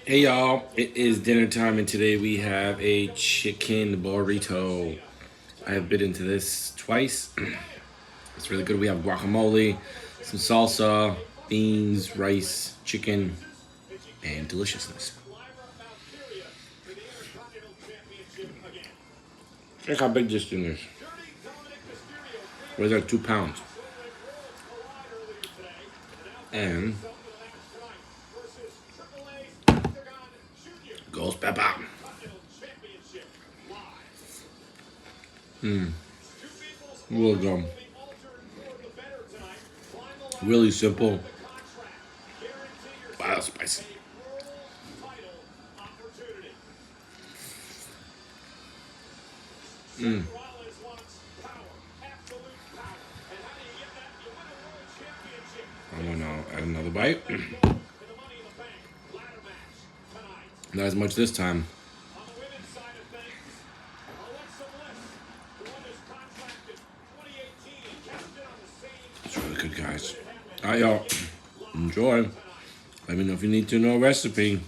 Hey y'all, it is dinner time and today we have a chicken burrito. I have bit into this twice. It's really good. We have guacamole, some salsa, beans, rice, chicken, and deliciousness. Check how big this thing is. Weighs like 2 pounds. And ghost pepper. Really good. Really simple. Wow, spicy. I'm gonna add another bite. Not as much this time. It's really good, guys. All right, y'all. Enjoy. Let me know if you need to know a recipe.